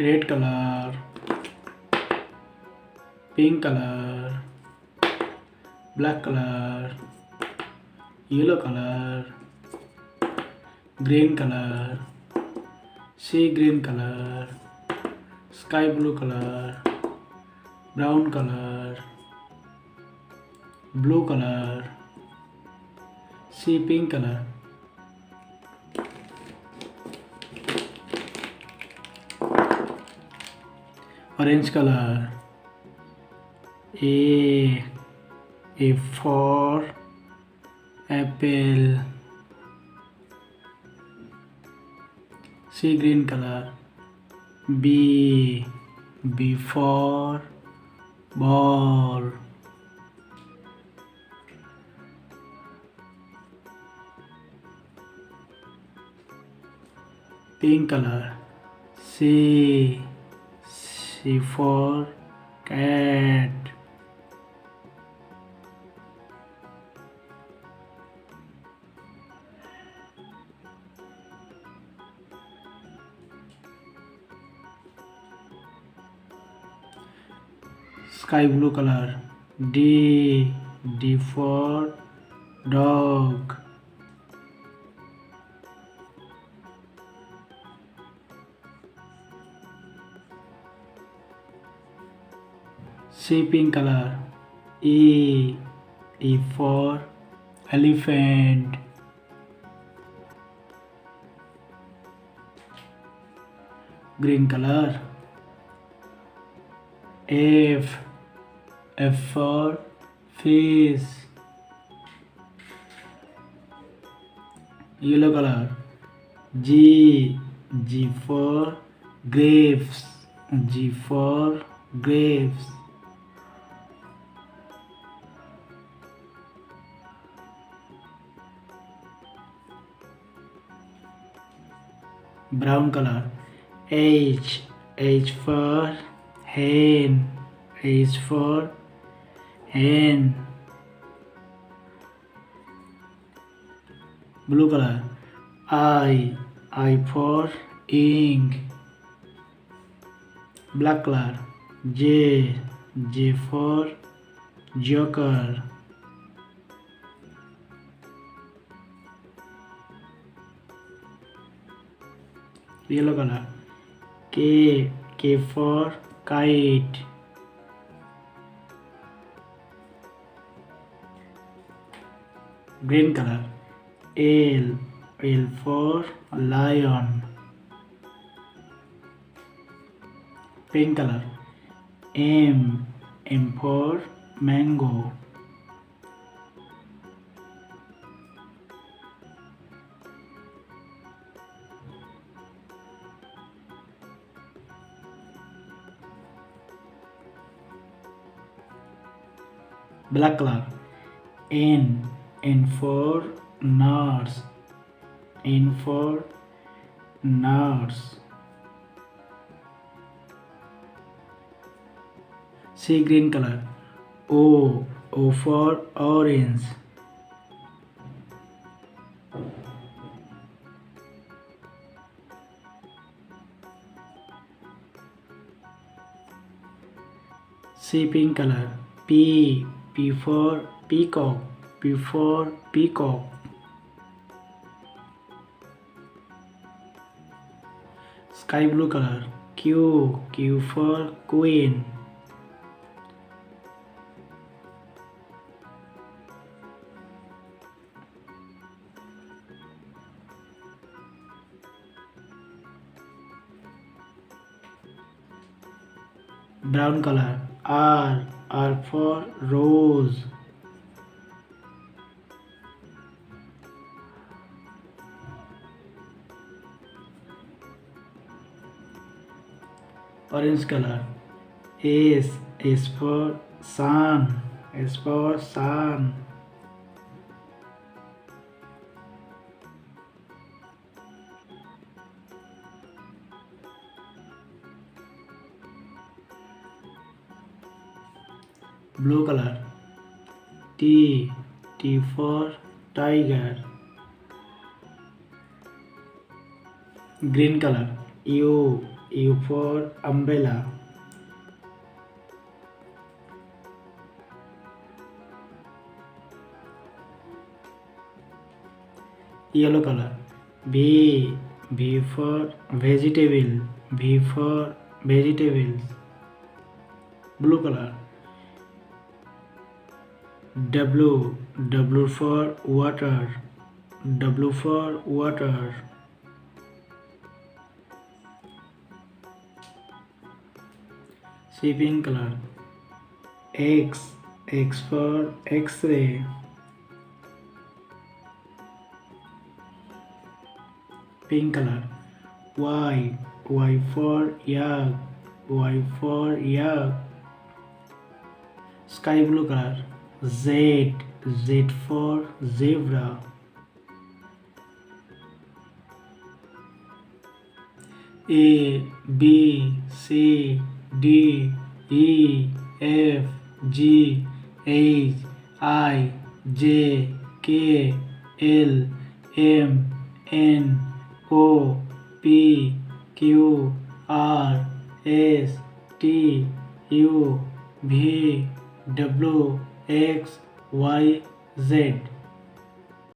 red color, pink color, black color, yellow color, green color, sea green color, sky blue color, brown color, blue color, sea pink color, orange color. A for apple. C green color. B for ball. Pink color. C for cat. Sky blue color. D for dog. C pink color. E for elephant. Green color. F for fish. Yellow color. G for grapes. G for grapes. Brown color. H for hen. H for hen. Blue color. I for ink. Black color. J for joker. Yellow color. K for kite. Green color. L for lion. Pink color. M for mango. Black color. N for nurse. N for nurse. C green color. O for orange. C pink color. P for peacock. P for peacock. Sky blue color. Q for queen. Brown color. R for rose. Orange color. S for sun. S for sun. Blue color. T for tiger. Green color. U U for umbrella. Yellow color. B for vegetable. V for vegetables. Blue color. W for water. W for water. Pink color. X for X-ray. Pink color. Y for yak. Y for yak. Sky blue color. Z for zebra. A B C D E F G H I J K L M N O P Q R S T U V W X Y Z.